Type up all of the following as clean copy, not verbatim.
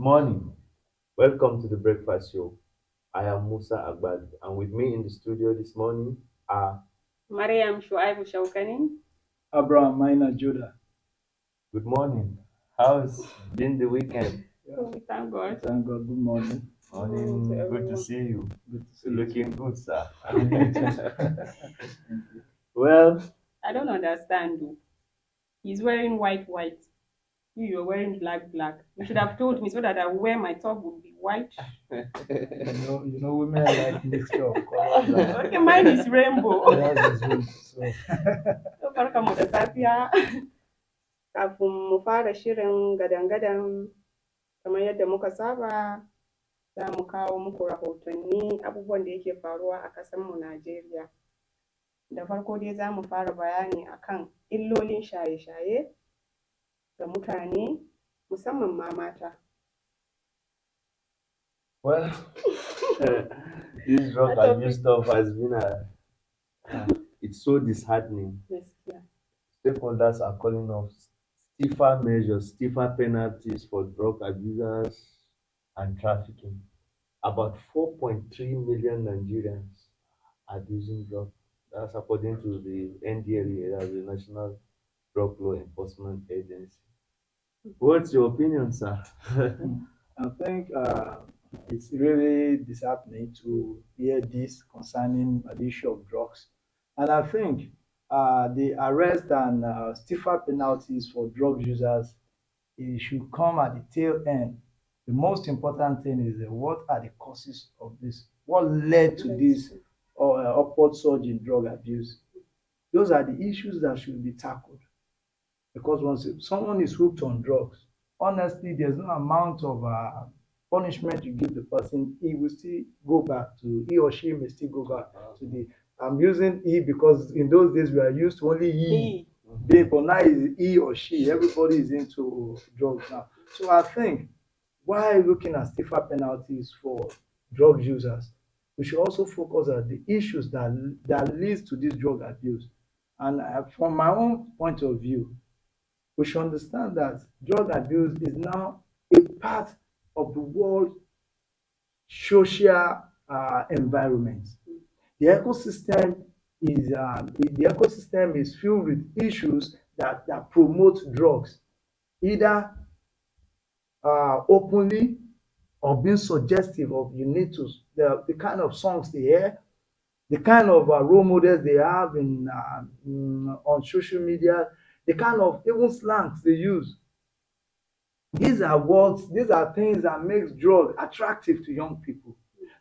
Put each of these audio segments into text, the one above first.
morning. Welcome to the breakfast show. I am Musa Agbad, and with me in the studio this morning are Mariam Shuaibu Shaukani. Abraham Minor Judah. good morning. How's been the weekend? We thank God. Thank God. Good morning. Morning, to good to everyone. see you. Good to see You're you. looking good, sir. Thank you. Well, I don't understand though. He's wearing white. You're wearing black. You should have told me so that I wear my top would be white. Women like mixture of colors. Okay, mine is rainbow. Yours is good. So, Barkamu da safiya. Kafin mu fara shirin gadan-gadan kamar yadda muka saba za mu kawo muku rahotanni abubuwan da yake faruwa a ƙasarmu Najeriya. Da farko dai za mu fara bayani akan illolin shaye-shaye ga mutane musamman ma mata. well, this drug abuse stuff has been it's so disheartening. Gaskiya. Stakeholders are calling off stiffer measures, stiffer penalties for drug abusers and trafficking. About 4.3 million Nigerians are using drugs. That's according to the NDLEA, that's the National Drug Law Enforcement Agency. What's your opinion, sir? I think it's really disheartening to hear this concerning the issue of drugs. And I think the arrest and stiffer penalties for drug users, it should come at the tail end. The most important thing is what are the causes of this? What led to this upward surge in drug abuse? Those are the issues that should be tackled. Because once someone is hooked on drugs, honestly, there's no amount of punishment you give the person, he will still go back to, he or she may still go back to the. I'm using he because in those days we are used to only he. But now is he or she. Everybody is into drugs now. So I think while looking at stiffer penalties for drug users, we should also focus on the issues that leads to this drug abuse. And from my own point of view, we should understand that drug abuse is now a part of the world social environment. The ecosystem is filled with issues that promote drugs, either openly or being suggestive of you need to the kind of songs they hear, the kind of role models they have on social media, the kind of even slangs they use. These are things that makes drug attractive to young people.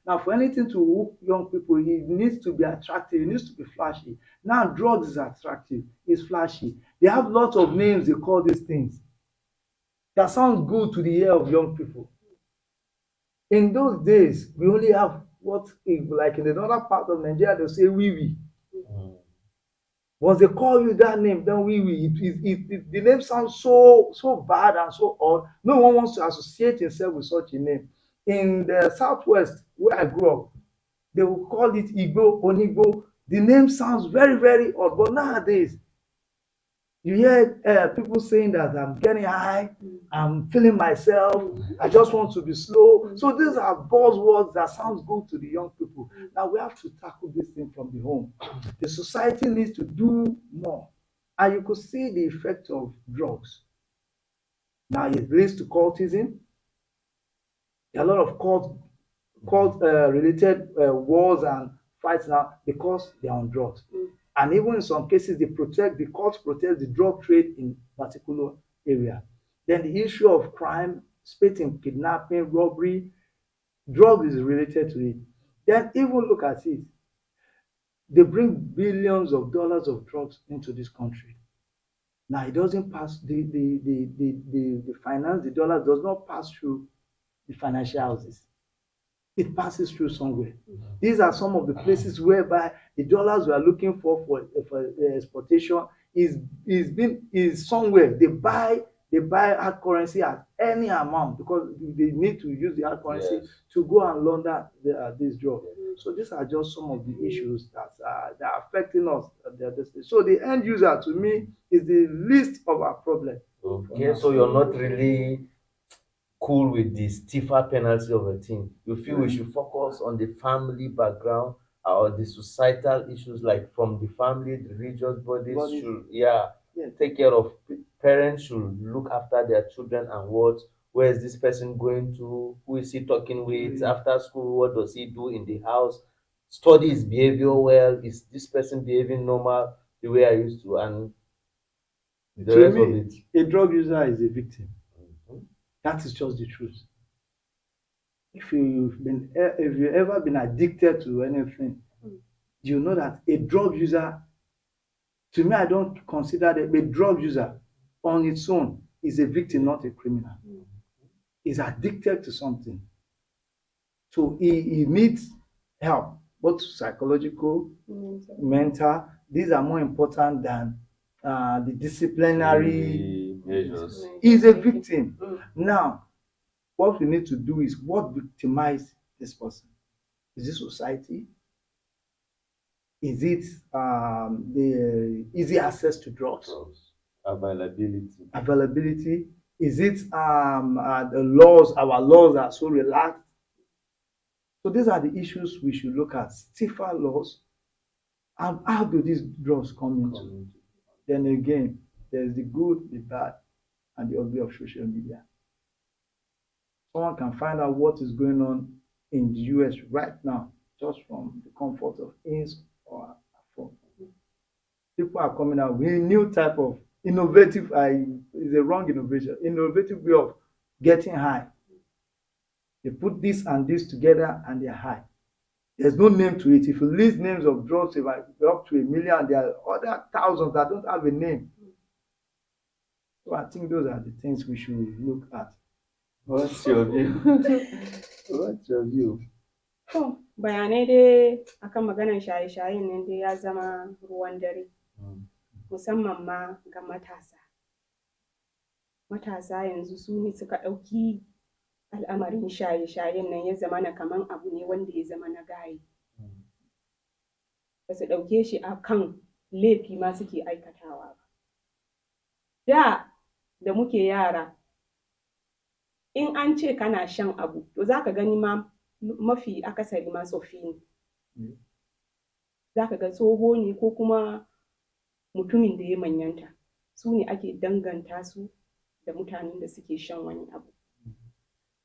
Now, for anything to hook young people, it needs to be attractive, it needs to be flashy. Now, drugs is attractive, it's flashy. They have lots of names they call these things that sounds good to the ear of young people. In those days, we only have what, like in another part of Nigeria, they'll say wee wee. Once they call you that name, then the name sounds so bad and so odd. No one wants to associate himself with such a name. In the southwest where I grew up, they will call it Igbo, Onigbo. The name sounds very odd, but nowadays you hear people saying that I'm getting high, I'm feeling myself, I just want to be slow. So these are buzzwords that sounds good to the young people. Now we have to tackle this thing from the home. The society needs to do more. And you could see the effect of drugs. Now it leads to cultism. There are a lot of cult related wars and fights now because they are on drugs. And even in some cases, the courts protect the drug trade in particular area. Then the issue of crime, spitting, kidnapping, robbery, drugs is related to it. Then even look at it. They bring billions of dollars of drugs into this country. Now it doesn't pass the finance, the dollar does not pass through the financial houses. It passes through somewhere. These are some of the places whereby the dollars we are looking for exportation is somewhere. They buy hard currency at any amount because they need to use the hard currency to go and launder this drug. So these are just some of the issues that are affecting us. So the end user to me is the least of our problem. Okay, so you're not really cool with the stiffer penalty of a thing. You feel we should focus on the family background or the societal issues, like from the family, the religious bodies should, take care of, parents should look after their children and what, where is this person going to, who is he talking with after school, what does he do in the house, study his behavior well, is this person behaving normal the way I used to, and the To rest of me, it. a drug user is a victim. Mhm. That is just the truth. If you've ever been addicted to anything, you know that a drug user, to me, I don't consider that a drug user on its own is a victim, not a criminal. He's addicted to something. So he needs help, both psychological, mental. These are more important than the disciplinary Measures. He's a victim. Now, what we need to do is what victimize this person? Is it society? Is it the easy access to drugs? Availability. Availability? Is it the laws? Our laws are so relaxed. So these are the issues we should look at. Stiffer laws. And how do these drugs come into? Then again, there's the good, the bad, and the ugly of social media. Someone can find out what is going on in the US right now just from the comfort of his or her phone. People are coming out with a new type of innovative, is a wrong innovation, innovative way of getting high. They put this and this together and they're high. There's no name to it. If you list names of drugs, if I go up to 1 million, there are other thousands that don't have a name. So I think those are the things we should look at. What's your view? What's your view? To, bayanai dai akan maganar shaye-shayen nan dai ya zama ruwan dare, musamman ma ga matasa. Matasa yanzu su ne suka ɗauki al'amarin shaye-shayen nan ya zamana kaman abu ne wanda ya zama na gaye. Ba su ɗauke shi a kan laifi ma suke aikatawa ba. Da muke yara, in an ce kana shan abu, to za ka gani ma mafi akasari ma tsoffi ne. Za ka ga tsoho ne ko kuma mutumin da ya manyanta. Su ne ake danganta su da mutanen da suke shan wani abu.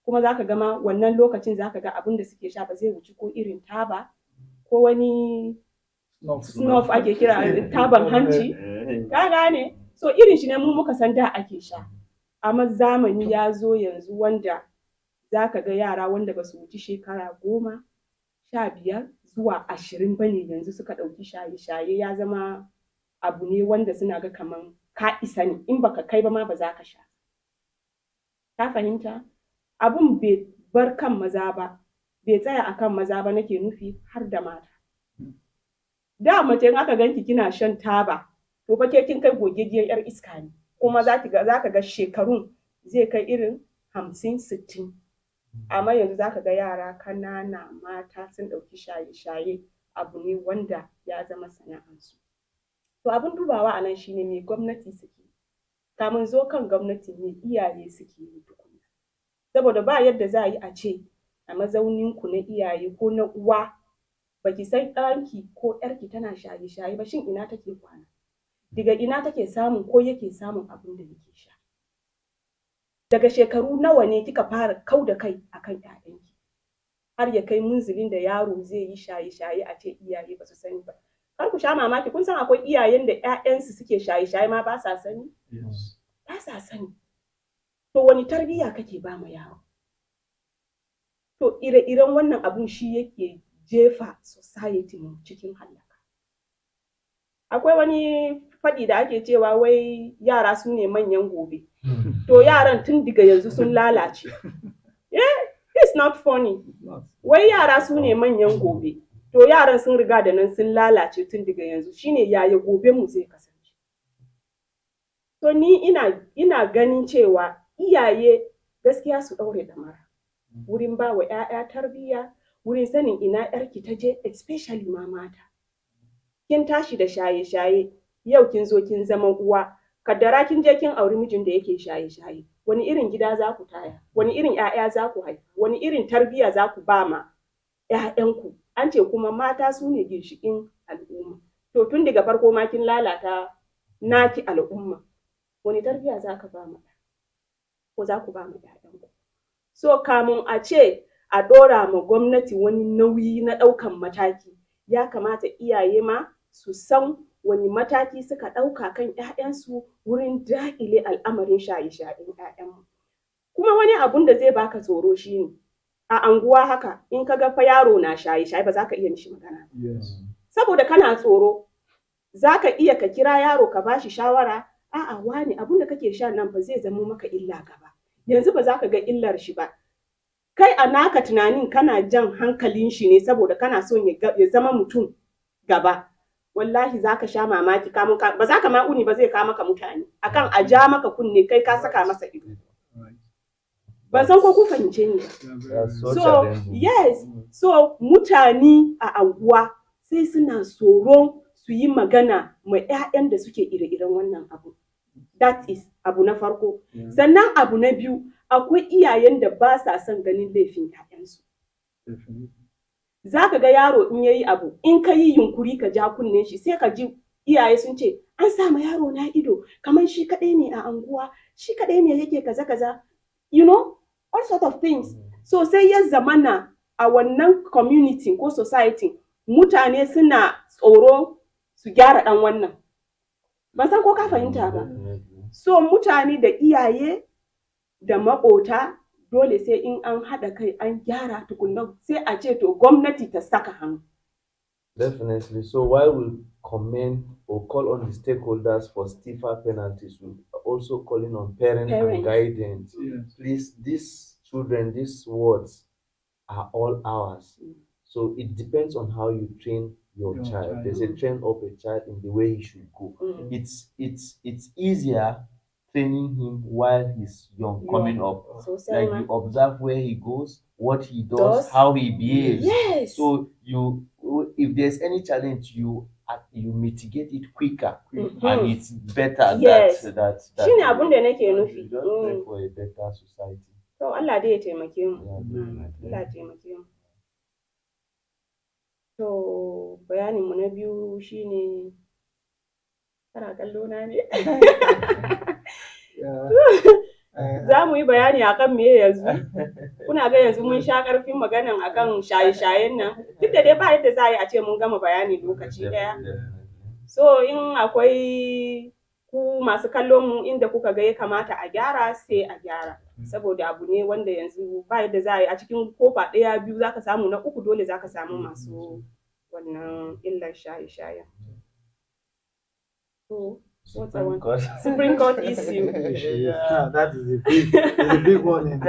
Kuma za ka ga ma wannan lokacin za ka ga abin da suke sha ba zai wuce ko irin taba ko wani snuff ake kira taban hanci. Ka gane? So irin shi ne mu muka san da ake sha. Amma zamani ya zo yanzu wanda za ka ga yara wanda ba su wuce shekara 10, 15 zuwa 20 ba ne yanzu suka ɗauki shaye-shaye, ya zama abu ne wanda suna ga kaman ka isa ne, in baka kai ba ma ba za ka sha. Ka fahimta? Abun bai bar kan maza ba, bai tsaya a kan maza ba, nake nufi har da mata. Da mace in aka ganki kina shan taba, to fa ke kin kai gogeggiyar 'yar iska ne, kuma za ka ga shekarun zai kai irin 50, 60. Amma yanzu za ka ga yara kanana mata sun ɗauki shaye-shaye, abu ne wanda ya zama sana'ansu. To abin dubawa a nan shi ne me gwamnati suke. Kamun zo kan gwamnati me iyaye suke yi tukuna. Saboda ba yadda za a yi a ce a mazauninku na iyaye ko na uwa baki san ɗanki ko ‘yarki tana shaye-shaye ba, shin ina take kwana? Daga ina take samun ko yake samun abin da yake sha? Daga shekaru nawa ne kika fara kau da kai akan ‘ya'yanki har ya kai munzilin da yaro zai yi shaye-shaye a ce iyaye ba su sani ba? Kar ku sha mamaki, kun san akwai iyayen da ‘ya'yansu suke shaye-shaye ma ba sa sani? Ba sa sani. To wani tarbiyya kake ba ma yaro? To ire-iren wannan abun shi yake jefa society mu cikin halaka. Akwai wani faɗi da ake cewa wai yara su ne manyan gobe. To yaran tun daga yanzu sun lalace. It's not funny. Wai yara su ne manyan gobe. To yaran sun riga da nan sun lalace tun daga yanzu. Shine yaya gobe mu zai kasance. To ni ina ganin cewa iyaye gaskiya su ɗaure ɗamara wurin ba wa ‘ya'ya tarbiyya, wurin sanin ina ‘yarki ta je, especially ma mata. Kin tashi da shaye-shaye, yau kin zo kin zama uwa, kaddara kin je kin auri mijin da yake shaye-shaye, wani irin gida za ku taya, wani irin 'ya'ya za ku haifa, wani irin tarbiyya za ku ba ma 'ya'yanku. An ce kuma mata su ne ginshiƙin al'umma. To tun daga farko ma kin lalata naki al'umma, wani tarbiyya za ka ba ma ko za ku ba ma 'ya'yanku. So kamun a ce a ɗora ma gwamnati wani nauyi na ɗaukan mataki, ya kamata iyaye ma su san wani mataki suka ɗauka kan 'ya'yansu wurin daƙile al'amarin shaye-shayen 'ya'yanmu. Kuma wani abun da zai baka tsoro shine a anguwa haka in ka ga fa yaro na shaye-shaye ba za ka iya mishi magana ba. Saboda kana tsoro, za ka iya ka kira yaro ka bashi shawara, a'a wani abun da kake sha nan ba zai zamo maka illa gaba. Yanzu ba za ka ga illar shi ba. Kai a naka tunanin kana jan hankalin shi ne saboda kana son ya zama mutum gaba. Wallahi za ka sha mamaki, ba za ka ma uni ba zai kawo maka mutane akan a ja maka kunne kai ka saka masa ido. Ban san ko ku fahimce ni ba. So yes, so mutane a anguwa sai suna tsoro su yi magana ma 'ya'yan da suke ire-iren wannan abu. That is abu na farko. Sannan abu na biyu, akwai iyayen da ba sa son ganin laifin 'ya'yansu. Za ka ga yaro in yayi abu, in ka yi yunkuri ka ja kunnen shi, sai ka ji iyaye sun ce an sa ma yaro na ido, kamar shi kaɗai ne a anguwa, shi kaɗai ne yake kaza, you know, all sort of things. So sai ya zamana a wannan community ko society, mutane suna tsoro su gyara ɗan wannan. Ban san ko ka fahimta ba. So mutane da iyaye da maƙota dole sai in an haɗa kai an gyara tukunna sai a ce to gwamnati ta saka hannu. Definitely. So while we commend or call on the stakeholders for stiffer penalties, we are also calling on parents and guardians. Please, these children, these words are all ours. So it depends on how you train your child. There's a train up a child in the way he should go. It's easier training him while he's young, coming up. So like you observe where he goes, what he does, how he behaves. Yes. So if there's any challenge, you mitigate it quicker, and it's better. Yes. that Shine abun da nake nufi. you just pray for a better society. To Allah dai ya taimake mu. Yeah, Allah ya taimake mu. To bayanin mu na biyu shine, kana kallo na ne? Za mu yi bayani akan me yanzu. Kuna ga yanzu mun sha ƙarfin maganan akan shaye-shayen nan. Duk da dai ba yadda za a yi a ce mun gama bayani lokaci ɗaya. So in akwai ku masu kallon mu inda kuka ga ya kamata a gyara, sai a gyara. Saboda abu ne wanda yanzu ba yadda za a yi a cikin kofa ɗaya biyu za ka samu, na uku dole za ka samu masu wannan illar shaye-shayen. So Supreme Court issue. That is a big one in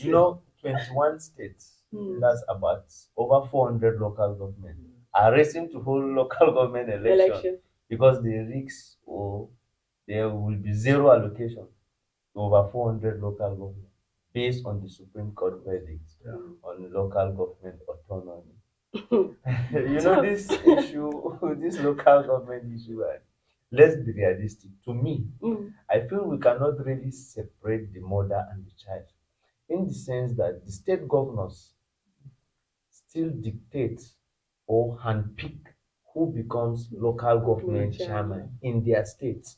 You know, 21 states, that's about over 400 local governments, are racing to hold local government election because the risks or there will be zero allocation to over 400 local governments based on the Supreme Court verdict on local government autonomy. You know, this issue, this local government issue, let's be realistic. To me, I feel we cannot really separate the mother and the child, in the sense that the state governors still dictate or handpick who becomes local government chairman in their states.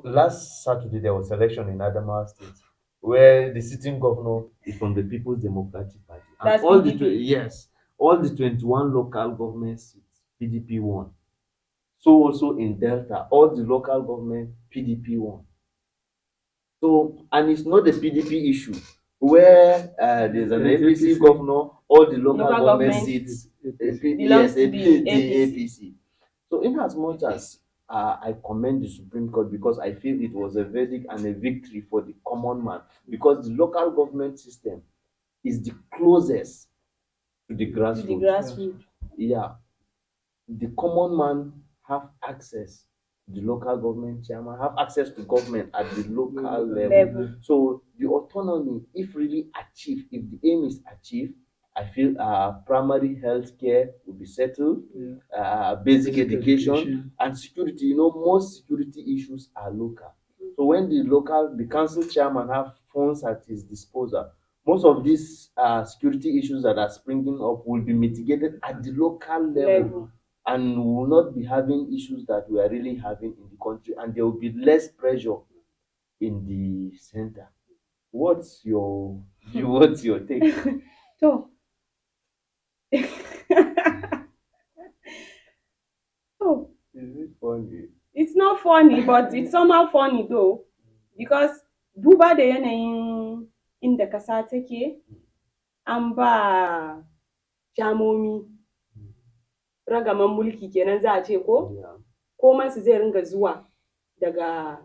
Last Saturday, there was election in Adamawa State where the sitting governor is from the People's Democratic Party. And That's all PDP. all the 21 local government seats, PDP won. So also in Delta, all the local government, PDP won. So, and it's not a PDP issue where there's an APC governor, all the local government seats belongs to the APC. So in as much as I commend the Supreme Court, because I feel it was a verdict and a victory for the common man, because the local government system is the closest to the grassroots. Yeah, the common man have access to the local government chairman, have access to government at the local level. So the autonomy, if really achieved, if the aim is achieved, I feel primary health care will be settled, basic Basic education, education. and security. Most security issues are local. So when the council chairman have funds at his disposal, most of these security issues that are springing up will be mitigated at the local level, and we will not be having issues that we are really having in the country, and there will be less pressure in the center. What's your view? What's your take? To, to, Is it funny? it's not funny, but it's somehow funny though, because duba da yanayin inda ƙasa take, an ba jamomi ragaman mulki kenan za a ce ko? Yeah. Komansu zai ringa zuwa daga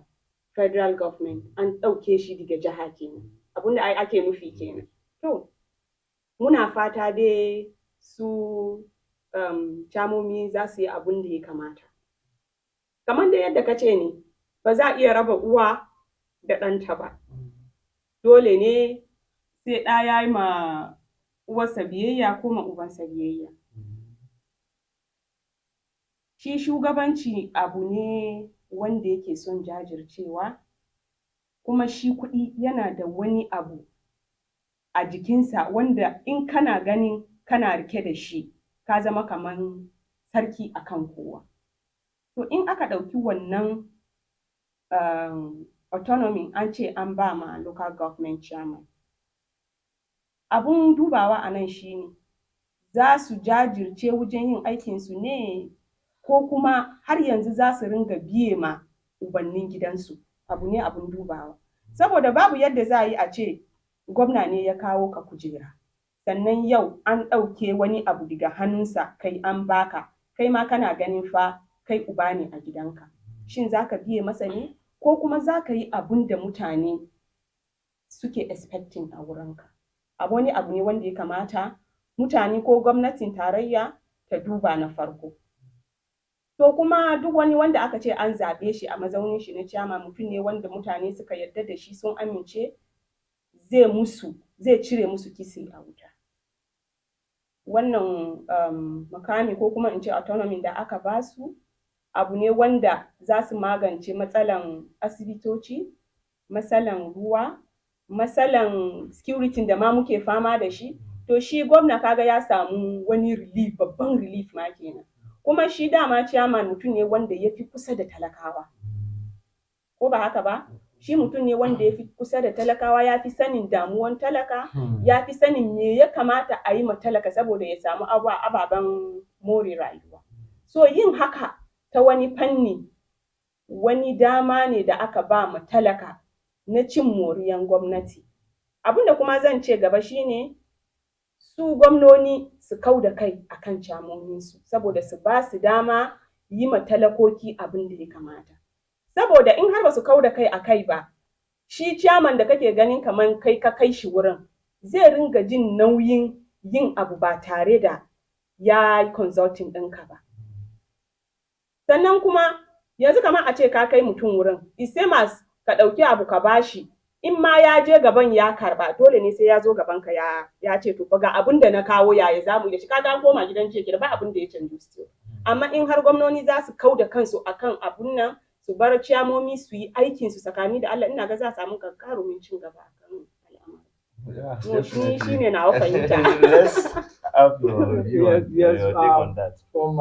federal government, an ɗauke shi daga jiha kenan. Abinda ake nufi kenan. To, muna fata dai su jamomi za su yi abin da ya kamata. Kamar da yadda ka ce ne, ba za a iya raba uwa da ɗanta ba. Dole ne sai ɗa ya yi ma uwarsa biyayya ko ma ubansa biyayya. Shi shugabanci abu ne wanda yake son jajircewa, kuma shi kuɗi yana da wani abu a jikinsa wanda in kana ganin kana rike da shi, ka zama kamar sarki akan kowa. To in aka ɗauki wannan autonomy an ce an ba ma local government chairman, abun dubawa a nan shi ne, za su jajirce wajen yin aikinsu ne, ko kuma har yanzu za su ringa biye ma ubannin gidansu. Abu ne abun dubawa. Saboda babu yadda za a yi a ce gwamna ne ya kawo ka kujera, sannan yau an ɗauke wani abu daga hannunsa kai an baka, kai ma kana ganin fa kai uba ne a gidanka. Shin za ka biye masa ne, ko kuma za ka yi abun da mutane suke expecting a wurinka? Wani abu ne wanda ya kamata mutane ko gwamnatin tarayya ta duba na farko. To kuma duk wani wanda aka ce an zaɓe shi a mazaunin shi na chairman, mutum ne wanda mutane suka yarda da shi, sun amince, zai cire musu kitse a wuta. Wannan mukami ko kuma in ce autonomy da aka ba su, abu ne wanda za su magance matsalan asibitoci, matsalan ruwa, matsalan security da ma muke fama da shi. To shi gwamna kaga ya samu wani relief, babban relief ma kenan. Kuma shi dama chairman mutum ne wanda ya fi kusa da talakawa, ko ba haka ba? Shi mutum ne wanda ya fi kusa da talakawa, ya fi sanin damuwan talaka, ya fi sanin me ya kamata a yi ma talaka saboda ya samu ababen more rayuwa. So yin haka ta wani fanni, wani dama ne da aka ba ma talaka na cin moriyan gwamnati. Abin da kuma zan ce gaba shine, su gwamnoni su kau da kai akan chairmominsu, saboda su ba su dama yi ma talakoki abin da ya kamata. Saboda in har ba su kau da kai a kai ba, shi chairman da kake ganin kamar kai ka kai shi wurin, zai ringa jin nauyin yin abu ba tare da ya yi consulting ɗinka ba. Sannan kuma yanzu kamar a ce ka kai mutum wurin, isemas ka ɗauki abu ka bashi, in ma ya je gaban ya karba, dole ne sai ya zo gaban ka ya ce to ga abin da na kawo, yaya za mu yi da shi, kaga koma gidan ce ba abin da ya canji still. Amma in har gwamnoni za su kau da kansu akan abun nan, su bar ciyamomi su yi aikin su tsakani da Allah, ina ga za a samu gagarumin cin gaba akan al'amari. Shi ne nawa fahimta. Let's have your view on your take on that. From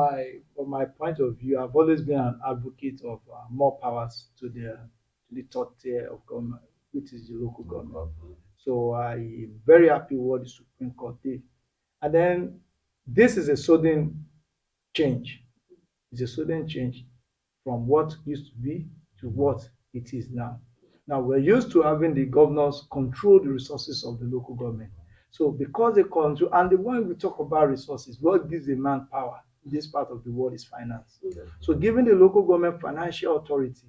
my point of view, I've always been an advocate of more powers to the third tier of government, which is the local government. So I'm very happy with what the Supreme Court did. And then this is a sudden change. It's a sudden change from what used to be to what it is now. Now, we're used to having the governors control the resources of the local government. So because they control, and the when we talk about resources, what gives a man power in this part of the world is finance. So giving the local government financial authority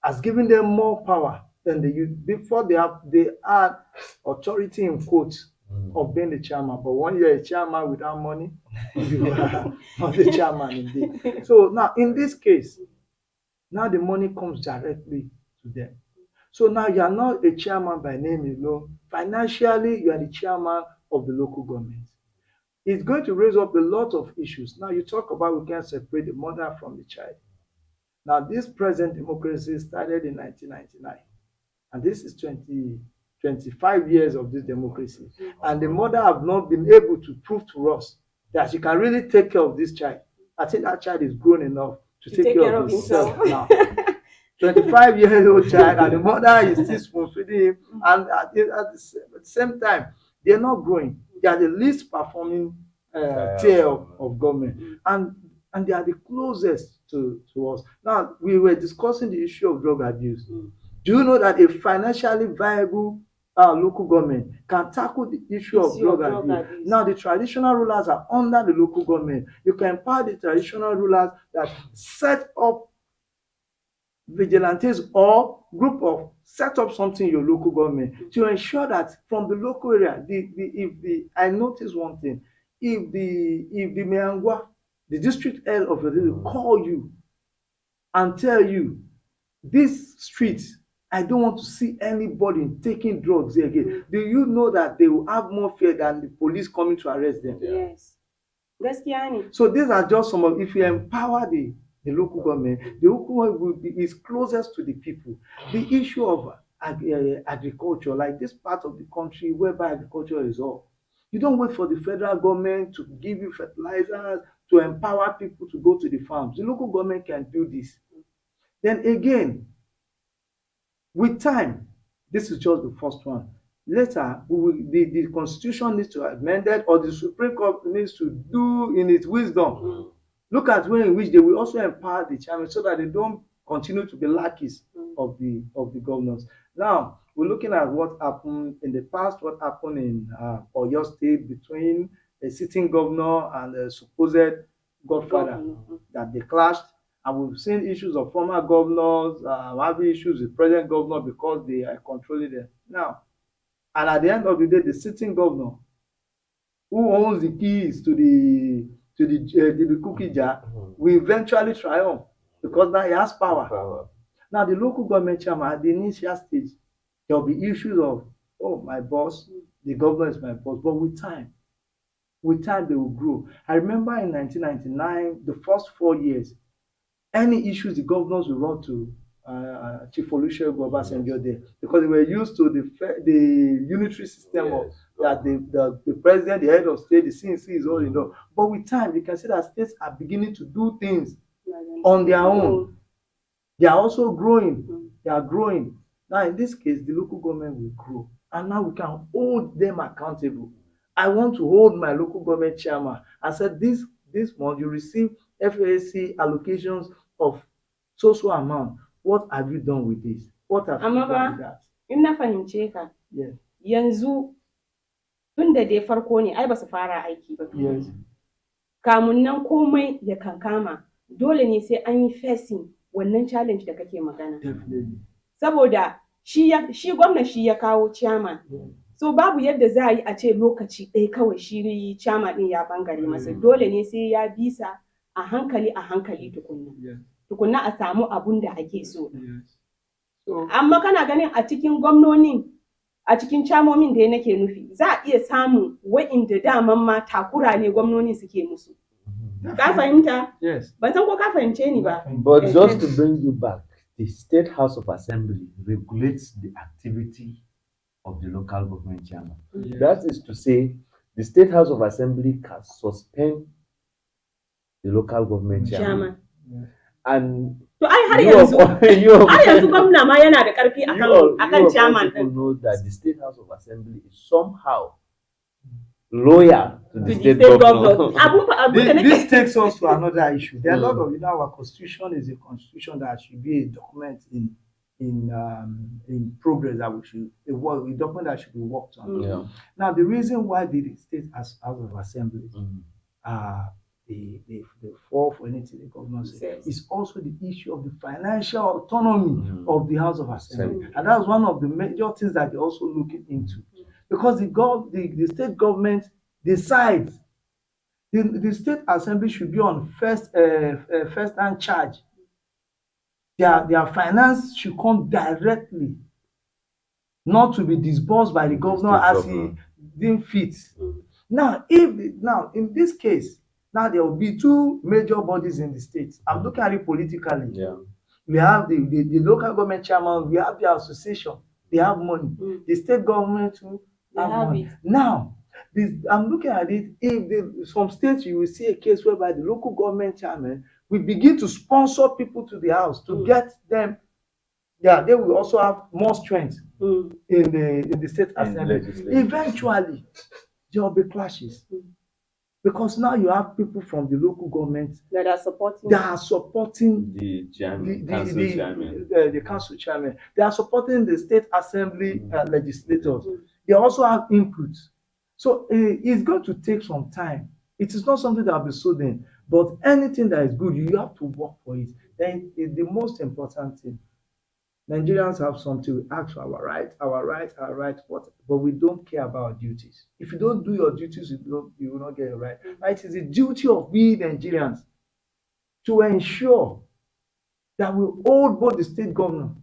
has given them more power than they used. Before they had authority in quotes of being the chairman, but when you're a chairman without money, you are not the chairman indeed. So now in this case, now the money comes directly to them. So now you are not a chairman by name alone. Financially, you are the chairman of the local government. it's going to raise up a lot of issues. Now you talk about we can separate the mother from the child. Now this present democracy started in 1999, and this is 25 years of this democracy, and the mother have not been able to prove to us that she can really take care of this child. I think that child is grown enough to take care of himself now. 25-year-old child, and the mother is still spoon feeding him, and at the same time, they're not growing. They are the least performing tier of government, and they are the closest to us. Now, we were discussing the issue of drug abuse. Do you know that a financially viable local government can tackle the issue of drug abuse? Now, the traditional rulers are under the local government. You can empower the traditional rulers that set up vigilantes or group of set up something in your local government to ensure that from the local area, I notice one thing, if the Meangwa, the district head of your call you and tell you, this street, I don't want to see anybody taking drugs here again. Do you know that they will have more fear than the police coming to arrest them? Yes. So these are just some of, if you empower the local government, the local government is closest to the people. The issue of agriculture, like this part of the country whereby agriculture is all. You don't wait for the federal government to give you fertilizers, to empower people to go to the farms. The local government can do this. Then again, with time, this is just the first one. Later, the constitution needs to be amended, or the Supreme Court needs to do in its wisdom. Look at way in which they will also empower the chairman so that they don't continue to be lackeys of the governors. Now, we're looking at what happened in the past, what happened in Oyo State between a sitting governor and a supposed godfather, that they clashed. And we've seen issues of former governors having issues with present governor because they are controlling them. Now, and at the end of the day, the sitting governor, who owns the keys to the cookie jar, will eventually triumph because now he has power. Now, the local government chairman, at the initial stage, there will be issues of, oh, my boss, the governor is my boss. But with time, they will grow. I remember in 1999, the first 4 years, any issues the governors will run to Chief Olusegun Obasanjo there, because they were used to the unitary system of that the president, the head of state, the CNC is all enough. But with time, you can see that states are beginning to do things on their own. They are also growing. They are growing. Now, in this case, the local government will grow, and now we can hold them accountable. I want to hold my local government chairman. I said, this month you receive FAC allocations of so amount. What have you done with this? What have you done with that? In na fahimce ka. Yes. Yanzu tun da dai farko ne ai ba su fara aiki ba. Yes. Kamun nan komai ya kankama, dole ne sai an yi facing wannan challenge da kake magana. Definitely. Saboda shi gwamna shi ya kawo chairman. So babu yadda za a yi a ce lokaci ɗaya kawai shi chairman ɗin ya bangare masa. Dole ne sai ya bisa a hankali tukunna. Tukunna a samu abun da ake so. Amma kana ganin a cikin gwamnonin, a cikin chairmomin da nake nufi, za a iya samun wa'inda daman ma takura ne gwamnoni suke musu. Ka fahimta? Yes. Ban san ko ka fahimce ni ba. But just to bring you back, the State House of Assembly regulates the activity of the local government chairman. Yes. That is to say, the State House of Assembly can suspend the local government chairman. Yes. And to ai har yanzu gwamna ma yana da karfi akan chairman din. People know that the State House of Assembly is somehow loyal to the state governor. This takes us to another issue. There are a lot of, our constitution is a constitution that should be a document in progress, that a document that should be worked on. Yeah. Now, the reason why the State House of Assembly the fall for anything the governor says is also the issue of the financial autonomy of the House of Assembly. And that's one of the major things that they're also looking into. Because the state government decides the State Assembly should be on first-hand charge. Their finance should come directly, not to be disbursed by the governor as he deems fit. Now, now in this case, now there will be two major bodies in the state. I'm looking at it politically. Yeah. We have the local government chairman, we have the association, they have money. The state government too have money. Now, I'm looking at it, if some states you will see a case whereby the local government chairman will begin to sponsor people to the house to get them. Yeah, they will also have more strength in the state assembly. Eventually, there will be clashes. Because now you have people from the local government that are supporting the chairman, the council chairman. They are supporting the state assembly legislators. They also have input. So it's going to take some time. It is not something that will be sudden, but anything that is good, you have to work for it. Then the most important thing. Nigerians have something, we ask for our rights, but we don't care about our duties. If you don't do your duties, you will not get it right. It is the duty of we Nigerians to ensure that we hold both the state government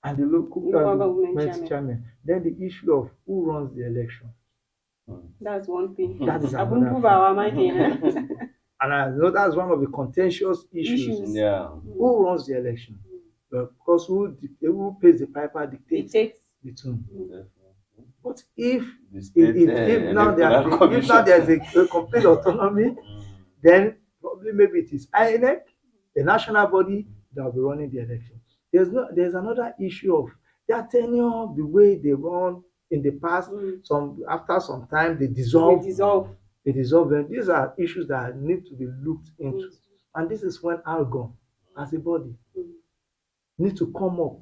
and the local government chairman. Then the issue of who runs the election. That's one thing. That is another thing. And I know that's one of the contentious issues. Yeah. Who runs the election? Because who pays the piper dictates the tune. But if now there's a complete autonomy, then probably maybe it is INEC, the national body, that will be running the election. There's another issue of their tenure, the way they run in the past. After some time they dissolve. And these are issues that need to be looked into. And this is when ALGON, as a body, need to come up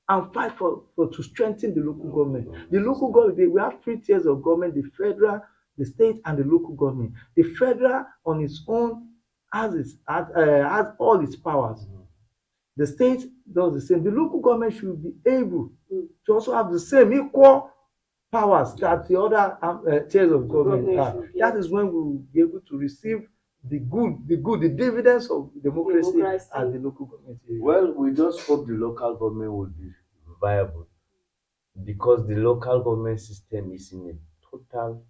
and fight to strengthen the local government. The local government, we have 3 tiers of government: the federal, the state, and the local government. The federal on its own has all its powers. The state does the same. The local government should be able to also have the same equal powers that the other tiers of government have. That is when we will be able to receive the dividends of democracy at the local government area. Well, we just hope the local government will be viable, because the local government system is in a total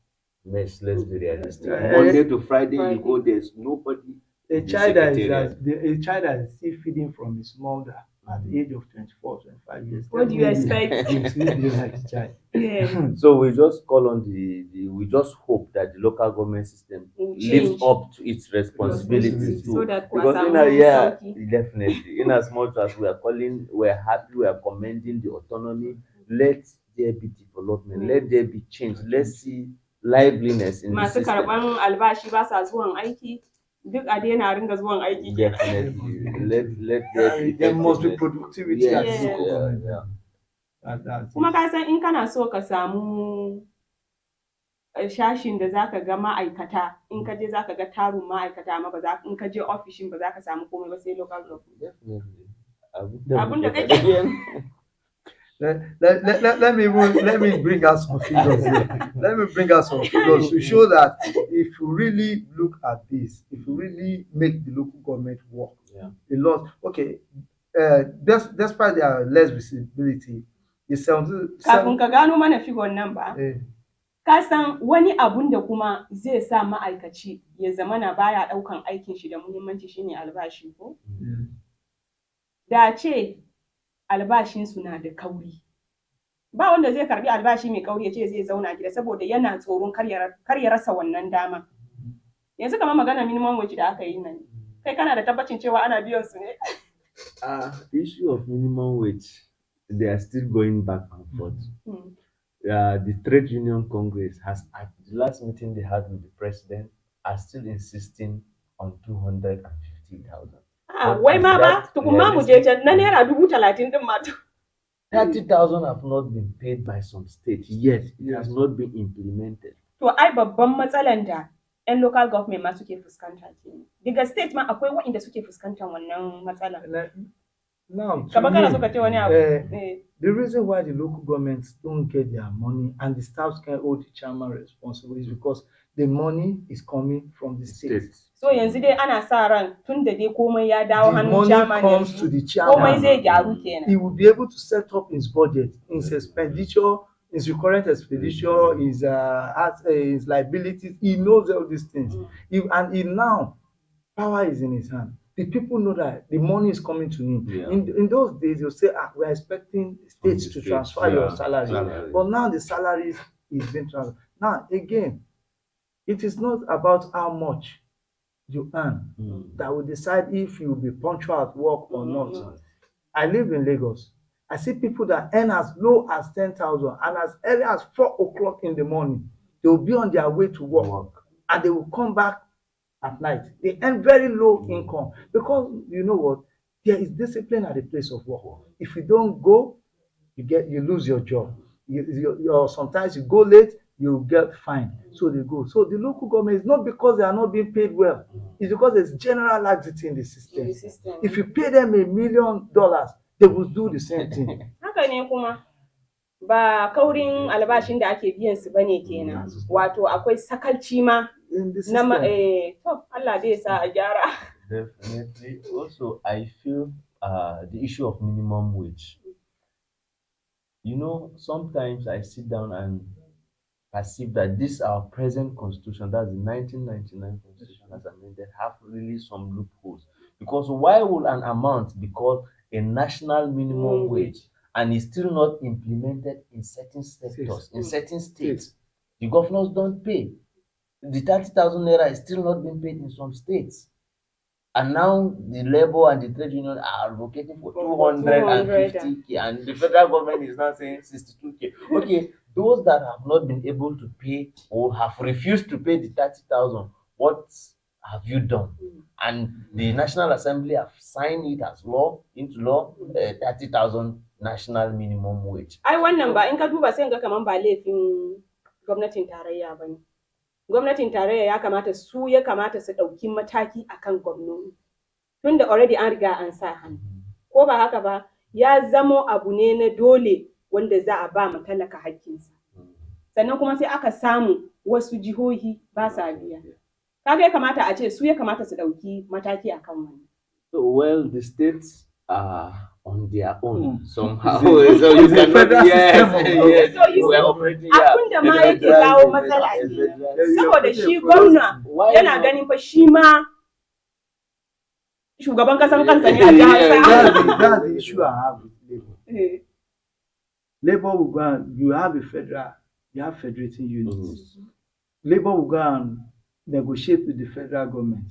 mess. Let's be realistic. Monday to Friday, you go, there's nobody. A child that is still feeding from his mother at the age of 24, 25 years. What do you expect? Yeah. So we just call on we just hope that the local government system lives up to its responsibilities too. So that because definitely, in as much as we're happy, we are commending the autonomy, let there be development, let there be change, let's see liveliness in the system. Definitely. Let there must be productivity at the local government. Kuma ka san in kana so ka samu shashin da zaka ga ma'aikata, in ka je zaka ga tarun ma'aikata, amma in ka je ofishin ba za ka samu komai ba sai local government. Abun da kake Let me bring out some figures here. Let me bring out some figures to show that if you really look at this, if you really make the local government work, a lot. Okay, despite their less visibility, the 70. Kafin ka gano mana figure nan ba, ka san wani abun da kuma zai sa ma'aikaci ya zamana baya ɗaukan aikin shi da muhimmanci shine albashi ko? Da ce albashinsu na da kauri. Ba wanda zai karbi albashi mai kauri ya ce zai zauna gida saboda yana tsoron kar ya rasa wannan dama. Yanzu kamar magana minimum wage da aka yi nan, kai kana da tabbacin cewa ana biyan su ne? The issue of minimum wage, they are still going back and forth. The Trade Union Congress has, at the last meeting they had with the president, are still insisting on 250,000. Wai ma ba, tukuma mu je can na naira 30,000 din ma. 30,000 have not been paid by some states yet. It has not been implemented. To ai babban matsalan da 'yan local government ma suke fuskanta kenan. Daga state ma akwai waɗanda suke fuskantar wannan matsalan. Now, the reason why the local governments don't get their money and the staffs can hold the chairman responsible is because the money is coming from the states. So yanzu dai ana sa ran tun da dai komai ya dawo hannun chairman, comes to the chairman. Komai zai gyaru kenan. He will be able to set up his budget, his expenditure his recurrent expenditure, his liabilities. He knows all these things. And he now, power is in his hand. The people know that the money is coming to him. Yeah. In those days, they'll say, we're expecting states to transfer your salary. But now the salaries is being transferred. Now, again, it is not about how much you earn that will decide if you will be punctual at work or not. I live in Lagos. I see people that earn as low as 10,000 and as early as 4 o'clock in the morning, they will be on their way to work and they will come back at night. They earn very low income because you know what? There is discipline at the place of work. If you don't go, you lose your job. Sometimes you go late, you get fined. So they go. So the local government is not because they are not being paid well. It's because there's general laxity in the system. If you pay them $1 million, they will do the same thing. Haka ne kuma ba kaurin albashin da ake biyan su bane kenan. Wato akwai sakalci ma na to Allah dai sa a gyara. Definitely. Also, I feel the issue of minimum wage. You know, sometimes I sit down and perceive that this our present constitution, that's the 1999 constitution as amended, have really some loopholes. Because why would an amount be called a national minimum wage and is still not implemented in certain sectors, in certain states? The governors don't pay. The 30,000 naira is still not being paid in some states. And now the labor and the trade union are advocating for 250k, and the federal government is now saying 62k. Okay, those that have not been able to pay or have refused to pay the 30,000, what have you done? And the National Assembly have signed it as law, into law, 30,000 national minimum wage. Ai wannan ba in ka duba sai ga kaman ba laifin gwamnatin tarayya bane. Gwamnatin tarayya ya kamata su ɗauki mataki akan gwamnoni. Tunda already an riga an sa hannu. Ko ba haka ba, ya zamo abu ne na dole wanda za a ba ma talaka hakkinsa. Sannan kuma sai aka samu wasu jihohi ba sa biya. Kaga ya kamata a ce su ya kamata su ɗauki mataki akan wannan. So, well, the states are on their own somehow. So you cannot, yes. So you see, abin da ma yake kawo matsala ne. Saboda shi gwamna yana ganin fa shi ma shugaban kasan kansa ne a jihar. That's the issue I have with Labour. Labour will go and you have federating units. Labour will go and negotiate with the federal government.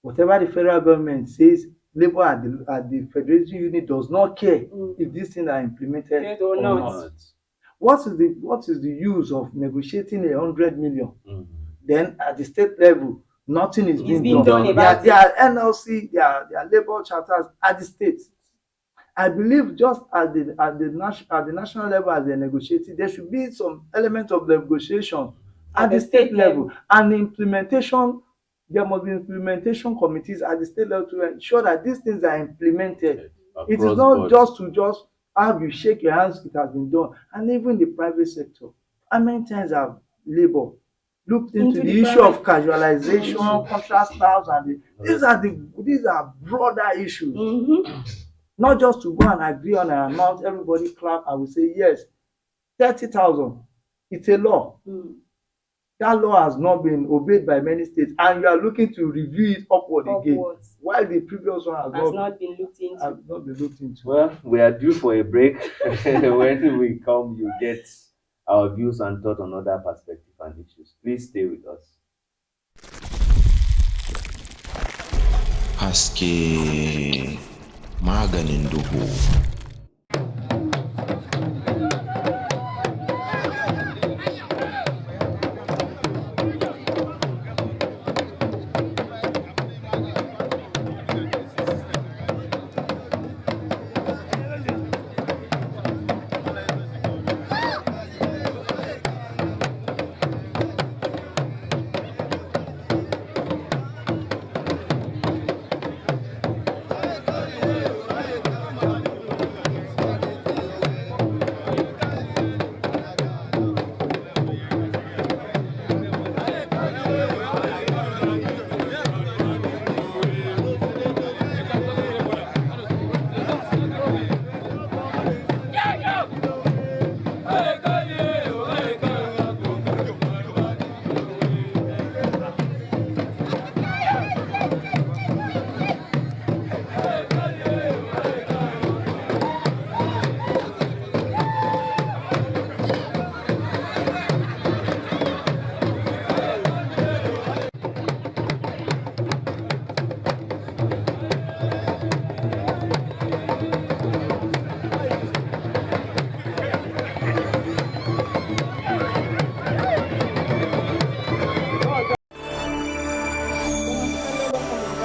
Whatever the federal government says, Labour at the federating unit does not care if these things are implemented or not. What is the use of negotiating 100 million? Then at the state level, nothing is being done. Their NLC, their labor charters at the states. I believe just at the national level as they're negotiating, there should be some element of negotiation at the state level and the implementation. There must be implementation committees at the state level to ensure that these things are implemented. It is not just to have you shake your hands, it has been done. And even the private sector, how many times have Labour looked into the issue of casualization, contract styles, and these are broader issues. Not just to go and agree on an amount, everybody clap and we say yes, 30,000. It's a law. That law has not been obeyed by many states, and you are looking to review it upward again, while the previous one has not been looked into. Well, we are due for a break. When we come, you get our views and thoughts on other perspectives and issues. Please stay with us. Haske maganin duhu.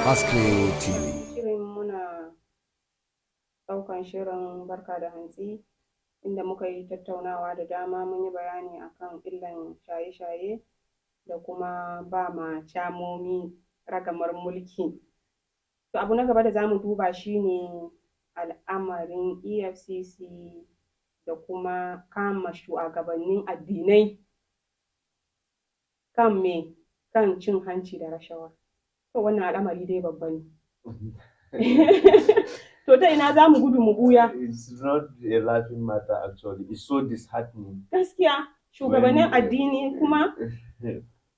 HASKE-TV. Shirin muna ɗaukan shirin barka da hantsi inda muka yi tattaunawa da dama mun yi bayani akan illan shaye-shaye da kuma ba ma camomi ragamar mulki. To abu na gaba da za mu duba shine al'amarin EFCC da kuma kama shugabannin addinai kan cin hanci da rashawa. To wannan al'amari dai babba ne. To ta ina za mu gudu mu buya? It's not a laughing matter actually. It's so disheartening. Gaskiya shugabannin addini kuma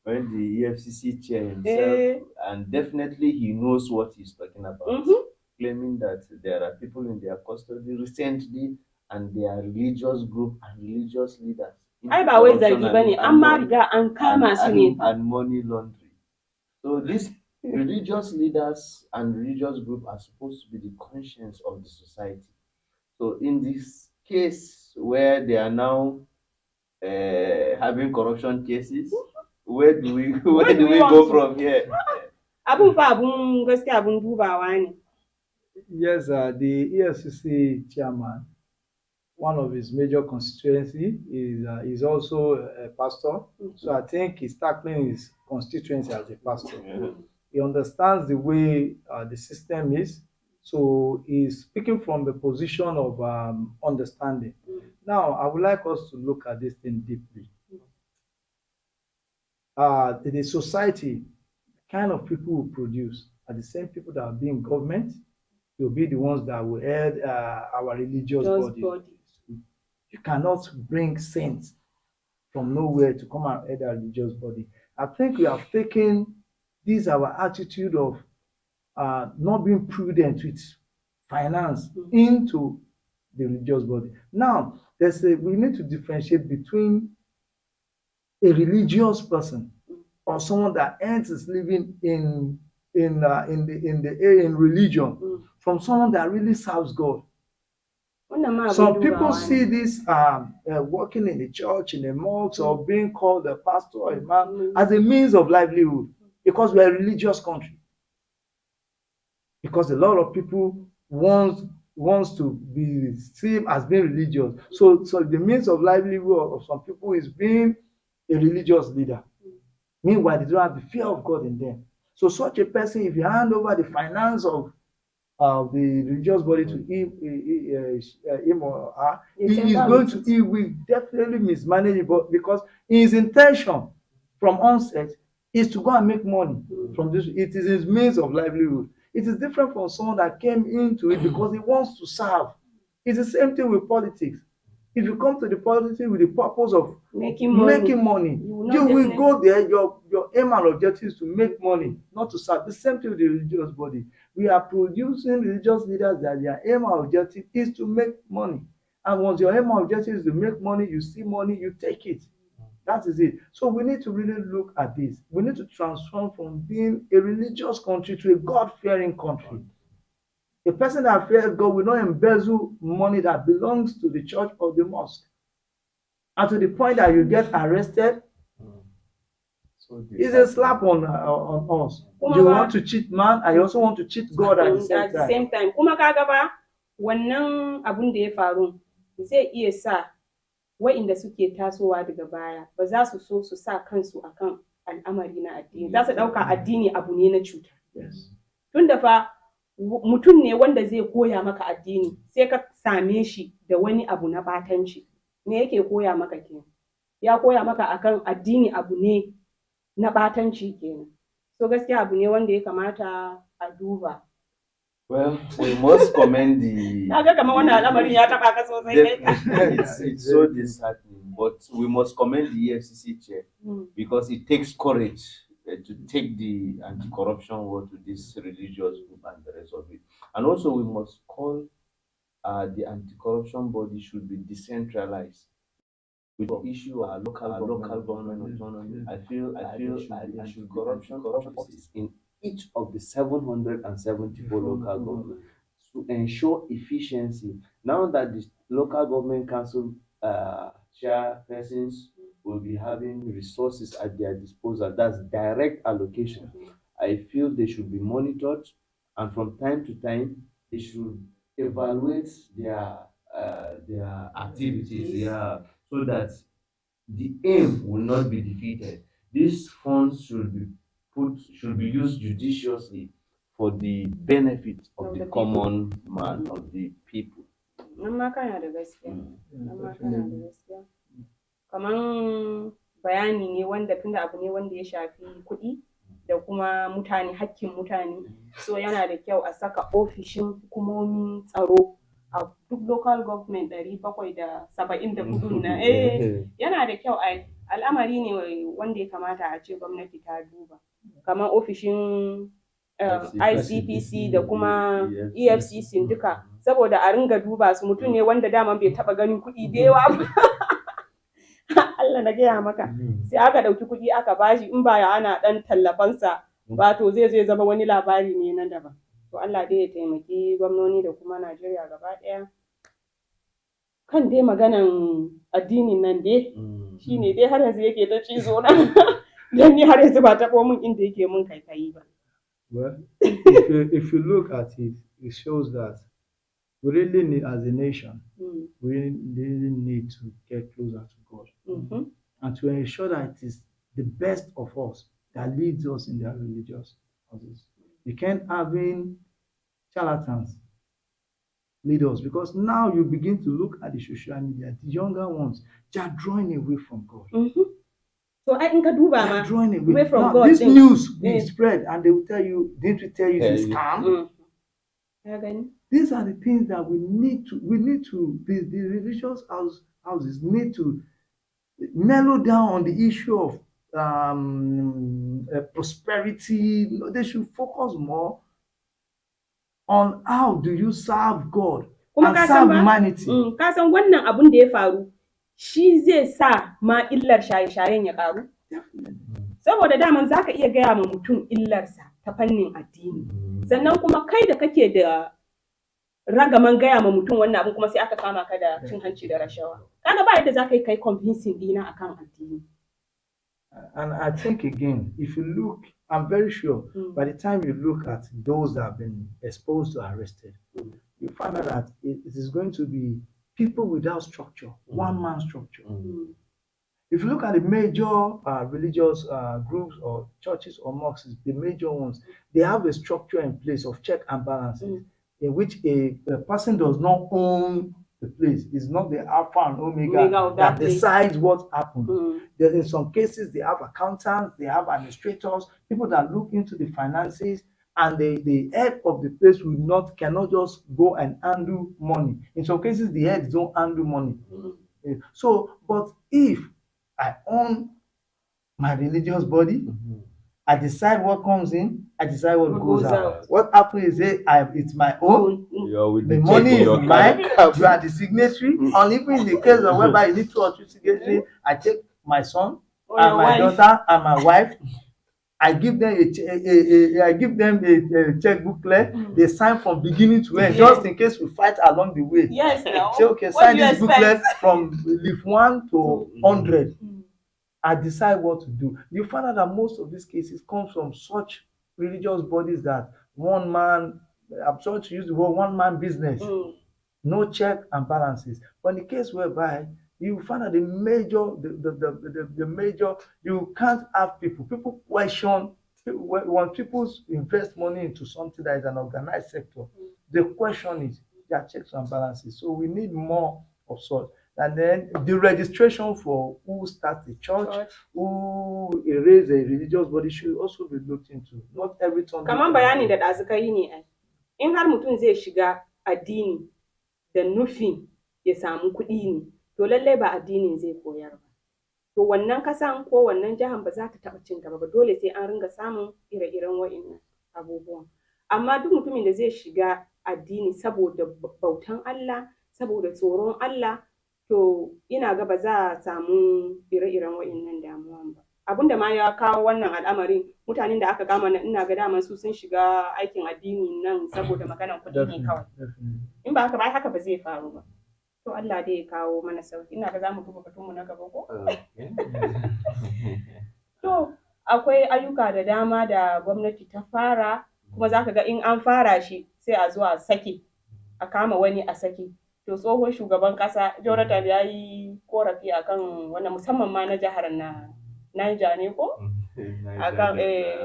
when the EFCC chair himself, and definitely he knows what he's talking about, claiming that there are people in their custody recently and they are religious group and religious leaders. Ai ba wai zargi bane, an ma riga an kama su ne. And money laundering. So these religious leaders and religious group are supposed to be the conscience of the society. So in this case where they are now having corruption cases, where do we go from here? Abun fa abun gaskiya abun dubawa ne. Yes, the EFCC chairman, one of his major constituency is also a pastor. So I think he's tackling his constituency as a pastor. He understands the way the system is. So he's speaking from the position of understanding. Now, I would like us to look at this thing deeply. The society, the kind of people we produce are the same people that will be in government. They'll be the ones that will head our religious bodies. You cannot bring saints from nowhere to come and head our religious body. I think we have taken this our attitude of not being prudent with finance into the religious body. Now, we need to differentiate between a religious person or someone that earns his living in religion from someone that really serves God. Some people see this working in the church, in the mosque, or being called a pastor or a man as a means of livelihood because we are a religious country. Because a lot of people wants to be seen as being religious. So the means of livelihood of some people is being a religious leader. Meanwhile, they don't have the fear of God in them. So such a person, if you hand over the finance of the religious body to him or her, he will definitely mismanage it, because his intention from onset is to go and make money from this. It is his means of livelihood. It is different from someone that came into it because he wants to serve. It's the same thing with politics. If you come to the politics with the purpose of making money, you will go there. Your aim and objective is to make money, not to serve. The same thing with the religious body. We are producing religious leaders that their aim and objective is to make money. And once your aim and objective is to make money, you see money, you take it. That is it. So we need to really look at this. We need to transform from being a religious country to a God-fearing country. A person that fears God will not embezzle money that belongs to the church or the mosque. And to the point that you get arrested, it's a slap on us. You want to cheat man, and you also want to cheat God at the same time. Kuma kaga ba wannan abun da ya faru zai iya sa wa'inda suke tasowa daga baya ba za su so su sa kansu akan al'amari na addini. Za su ɗauka addini abu ne na cuta. Tunda fa mutum ne wanda zai koya maka addini sai ka same shi da wani abu na batanci. Me yake koya maka kenan? Ya koya maka akan addini abu ne na batanci kenan. So gaskiya abu ne wanda ya kamata a duba. Well, we must commend the. It's so disheartening, but we must commend the EFCC chair because it takes courage to take the anti-corruption war to this religious group and the rest of it. And also, we must call the anti-corruption body should be decentralized. With the issue of local government autonomy, I feel there should be corruption offices in each of the 774 local governments to ensure efficiency. Now that the local government council chairpersons will be having resources at their disposal, that's direct allocation. I feel they should be monitored, and from time to time they should evaluate their activities, yeah, so that the aim will not be defeated. These funds should be used judiciously for the benefit of the common man, of the people. Nan ma kana da gaskiya. Nan ma kana da Definitely. gaskiya. Kaman bayani ne wanda tunda abu ne wanda ya shafi kuɗi da kuma mutane, hakkin mutane, so yana da kyau a saka ofishin hukumomin tsaro a duk local government 774 na yana da kyau al'amari ne wanda ya kamata a ce gwamnati ta duba, kamar ofishin ICPC da kuma EFCC duka, saboda a ringa duba su. Mutum ne wanda daman bai taɓa ganin kuɗi da yawa ba. Allah na gaya maka, sai aka ɗauki kuɗi aka bashi, in ba ana ɗan tallafansa ba to zai zama wani labari ne na daban. To Allah dai ya taimaki gwamnoni da kuma Najeriya gaba ɗaya. Kan dai maganan addinin nan dai shi ne dai har yanzu yake ta cizo na, don ni har yanzu ba taɓo min inda yake mun kaikayi ba. Well, if you look at it, it shows that we really need, as a nation, we really need to get closer to God, and to ensure that it is the best of us that leads us in their religious houses. You can't have charlatans lead us, because now you begin to look at the social media, the younger ones, they are drawing away from God. So I think they are drawing away from now, God. This news will spread, and they will tell you, didn't we tell you it's a scam? These are the things that we need to, the religious houses need to mellow down on the issue of prosperity. They should focus more on how do you serve God and serve humanity. Ka san wannan abun da ya faru shi zai sa ma illar shaye-shayen ya karu. Saboda daman za ka iya gaya ma mutum illarsa ta fannin addini, sannan kuma kai da kake da ragaman gaya ma mutum wannan abun kuma sai aka kama ka da cin hanci da rashawa. Kaga ba yadda za ka yi kai convincing dina akan addini. And I think again, if you look, I'm very sure by the time you look at those that have been exposed to arrested, you find out that it is going to be people without structure, one-man structure. If you look at the major religious groups or churches or mosques, the major ones, they have a structure in place of check and balances, in which a person does not own the place. It's not the Alpha and Omega that decides what happened. In some cases, they have accountants, they have administrators, people that look into the finances, and the head of the place cannot just go and handle money. In some cases, the heads don't handle money. So, but if I own my religious body, I decide what comes in, I decide what goes out. What happens is it's my own. The money is mine. You are the signatory. And even in the case of whereby you need 2 or 3 signatories, I take my son and my daughter and my wife. I give them a checkbook clear. They sign from beginning to end, just in case we fight along the way. Yes, no. Say, okay, sign this booklet from leaf 1 to 100. I decide what to do. You find out that most of these cases come from such religious bodies that one man, I'm sorry to use the word, one-man business. No check and balances. But in the case whereby you find out the major, you can't have people question, when people invest money into something that is an organized sector, the question is their checks and balances. So we need more of such. And then the registration for who starts the church, who raise a religious body should also be looked into. Not every time. Kaman bayani da ɗazu ka yi ne ai. In har mutum zai shiga addini da nufin ya samu kuɗi ne, to lallai ba addinin zai koyar ba. To wannan kasan ko wannan jahan ba za ta taɓa cin gaba ba, dole sai an ringa samun ire-iren wa'innan abubuwan. Amma duk mutumin da zai shiga addini saboda bautan Allah, saboda tsoron Allah, to ina ga ba za a samu ire-iren wa'innan damuwan ba. Abinda ma ya kawo wannan al'amarin, mutanen da aka kama ina ga daman su sun shiga aikin addini nan saboda maganan kuɗi ne kawai. In ba haka ba haka ba zai faru ba. To Allah dai ya kawo mana sauki. Ina ga za mu duba batunmu na gaba ko? To akwai ayyuka da dama da gwamnati ta fara kuma za ka ga in an fara shi sai a zuwa sake a kama wani a sake. To tsohon shugaban ƙasa Jonathan ya yi korafi akan wannan musamman ma na jihar Niger ne ko? Akan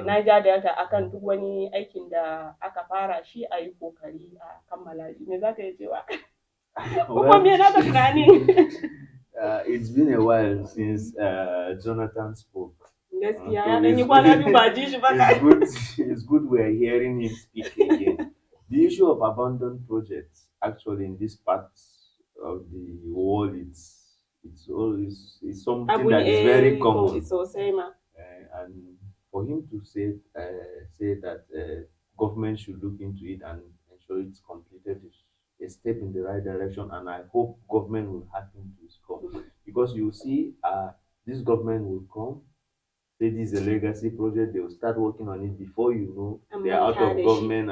Niger Delta akan duk wani aikin da aka fara shi a yi kokari a kammala shi. Me za ka yi cewa? Kuma me na ka tunani? It's been a while since Jonathan spoke. Gaskiya ya ɗan yi kwana biyu ba ji shi ba. It's good we're hearing him speak again. The issue of abandoned projects, actually, in this part of the world, it's something that is very common. And for him to say that government should look into it and ensure it's completed is a step in the right direction. And I hope government will happen to his call, because you see, this government will come. Say this is a legacy project, they will start working on it before you know they are out of government,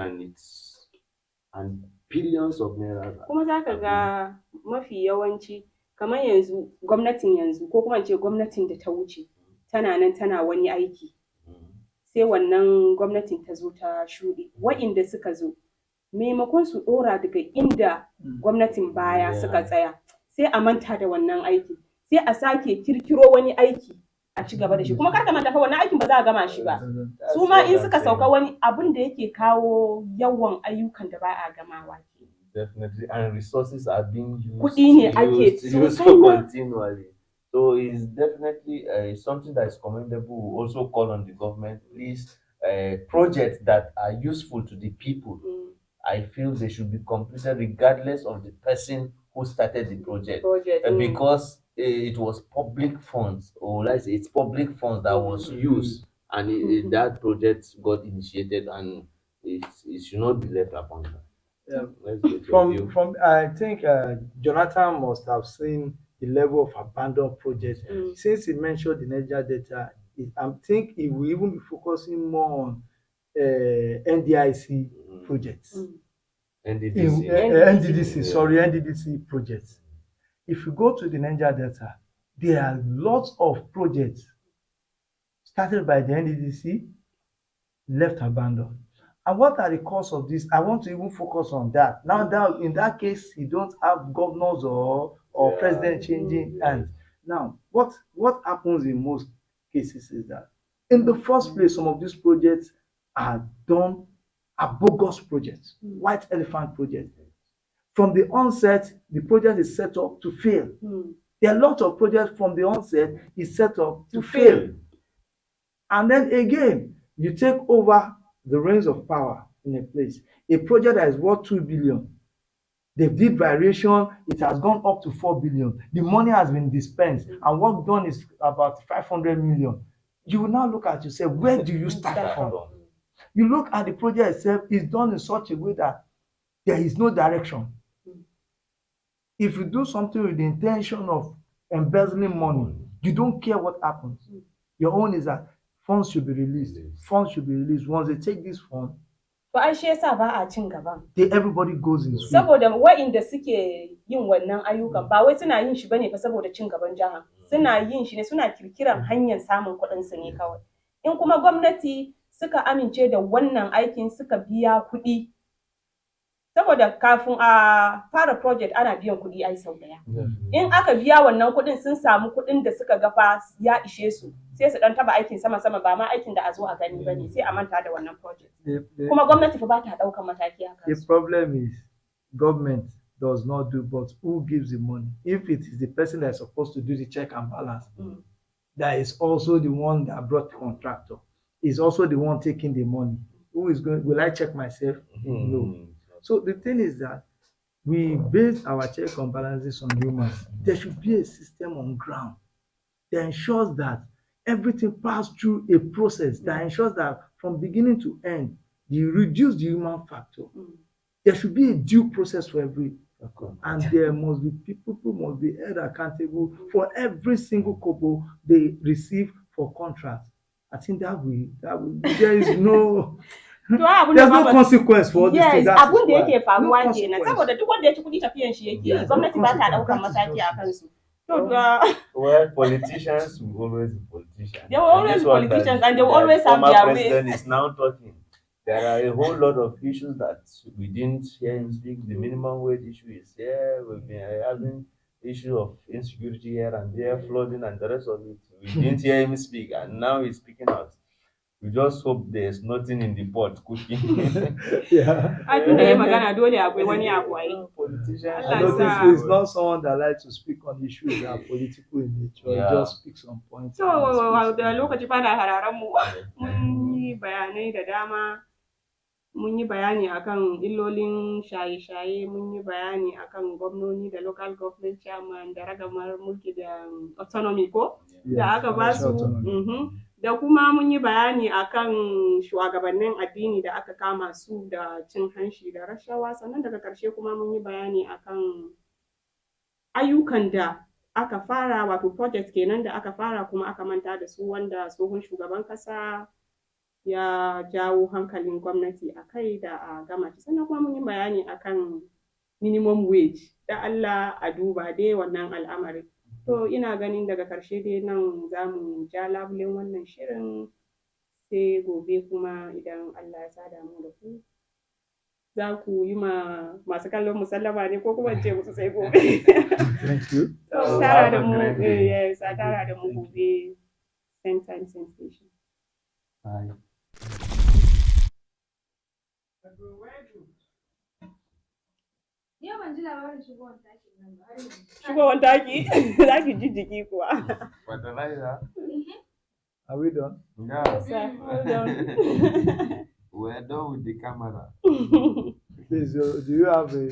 and billions of naira. Kuma za ka ga mafi yawanci kamar yanzu gwamnatin yanzu ko kuma ce gwamnatin da ta wuce tana nan tana wani aiki, sai wannan gwamnatin ta zo ta shuɗe. Wa'inda suka zo maimakon su ɗora daga inda gwamnatin baya suka tsaya, sai a manta da wannan aiki, sai a sake kirkiro wani aiki a ci gaba da shi. Kuma kar ka manta fa wannan aikin ba za a gama shi ba. Su ma in suka sauka wani abin da yake kawo yawan ayyukan da ba a gamawa. Definitely, and resources are being used. Kuɗi ne ake continually. So it's definitely something that is commendable. We also call on the government, please, projects that are useful to the people. I feel they should be completed regardless of the person who started the project. Because it was public funds, or let's say it's public funds that was used, and that project got initiated, and it should not be left abandoned. From I think Jonathan must have seen the level of abandoned projects. Since he mentioned the Niger Delta, I think he will even be focusing more on NDIC projects. NDDC projects. If you go to the Niger Delta, there are lots of projects started by the NDDC, left abandoned. And what are the cause of this? I want to even focus on that. Now that in that case, you don't have governors or president changing hands. Now, what happens in most cases is that in the first place, some of these projects are bogus projects, white elephant projects. From the onset, the project is set up to fail. There are lots of projects from the onset is set up to fail. And then again, you take over the reins of power in a place. A project that is worth 2 billion, they did variation, it has gone up to 4 billion. The money has been dispensed, and work done is about 500 million. You will now look at yourself, where do you start from? You look at the project itself, it's done in such a way that there is no direction. If you do something with the intention of embezzling money, you don't care what happens. Your own is that funds should be released. Funds should be released. Once they take this fund, to ai shi yasa ba a cin gaba. Everybody goes in. Saboda wa'inda suke yin wannan ayyukan ba wai suna yin shi bane fa saboda cin gaban jaha. Suna yin shi ne, suna kirkiran hanyar samun kuɗin su ne kawai. In kuma gwamnati suka amince da wannan aikin suka biya kuɗi, saboda kafin a fara project ana biyan kuɗi ai sau daya. In aka biya wannan kuɗin sun samu kuɗin da suka ga fa ya ishe su, sai su dan taba aikin sama ba ma aikin da a zo a gani bane, sai a manta da wannan project. Kuma gwamnati fa ba ta daukan mataki haka. The problem is government does not do, but who gives the money? If it is the person that is supposed to do the check and balance, that is also the one that brought the contractor, is also the one taking the money. Who is going? Will I check myself? No. So the thing is that we base our check and balances on humans. There should be a system on ground that ensures that everything passes through a process that ensures that from beginning to end, you reduce the human factor. There should be a due process for every, and there must be people who must be held accountable for every single kobo they receive for contracts. I think that way there is no. There's no consequence for this thing. Yes, abun da yake faruwa kenan, saboda duk wanda ya ci kuɗi tafiyan shi yake, gwamnati ba ta ɗaukan mataki a kansu. So Well, politicians will always be politicians. they will And always this be one politicians, that and they will that always have former their president ways. is now talking. There are a whole lot of issues that we didn't hear him speak. The minimum wage issue is here. We've been having issue of insecurity here and there, flooding and the rest of it. We didn't hear him speak, and now he's speaking out. We just hope there's nothing in the pot cooking. Yeah. I think da ya magana dole akwai wani abu ai. Politicians. I Allah notice sa. he's not someone that likes to speak on issues that are political in nature. He Yeah. just speaks on points. So and speaks da on- lokaci fara hararen mu mun yi bayanai da dama. Mun yi bayani akan illolin shaye-shaye, mun yi bayani akan gwamnoni da local government chairman da ragamar mulki da autonomy ko da aka ba su. financial autonomy. Da kuma mun yi bayani akan shugabannin addini da aka kama su da cin hanci da rashawa, sannan daga ƙarshe kuma mun yi bayani akan ayyukan da aka fara, wato project kenan da aka fara kuma aka manta da su, wanda tsohon shugaban ƙasa ya jawo hankalin gwamnati a kai da a gama shi. Sannan kuma mun yi bayani akan minimum wage, da Allah a duba dai wannan al'amari. To ina ganin daga ƙarshe dai nan za mu ja labulen wannan shirin, sai gobe kuma idan Allah ya sada mu da ku za ku yi ma masu kallon musallama ne ko kuma ce musu sai gobe. Thank you. So tara da mu, yes, a tara da mu gobe, same time, same station. Bye. Yau ban ji labarin shigowar takin nan ba har yanzu. Shigowar taki za ki ji jiki kuwa. Fertilizer? Are we done? Yeah. Sir, hold on. We're done with the camera. Please, do you have a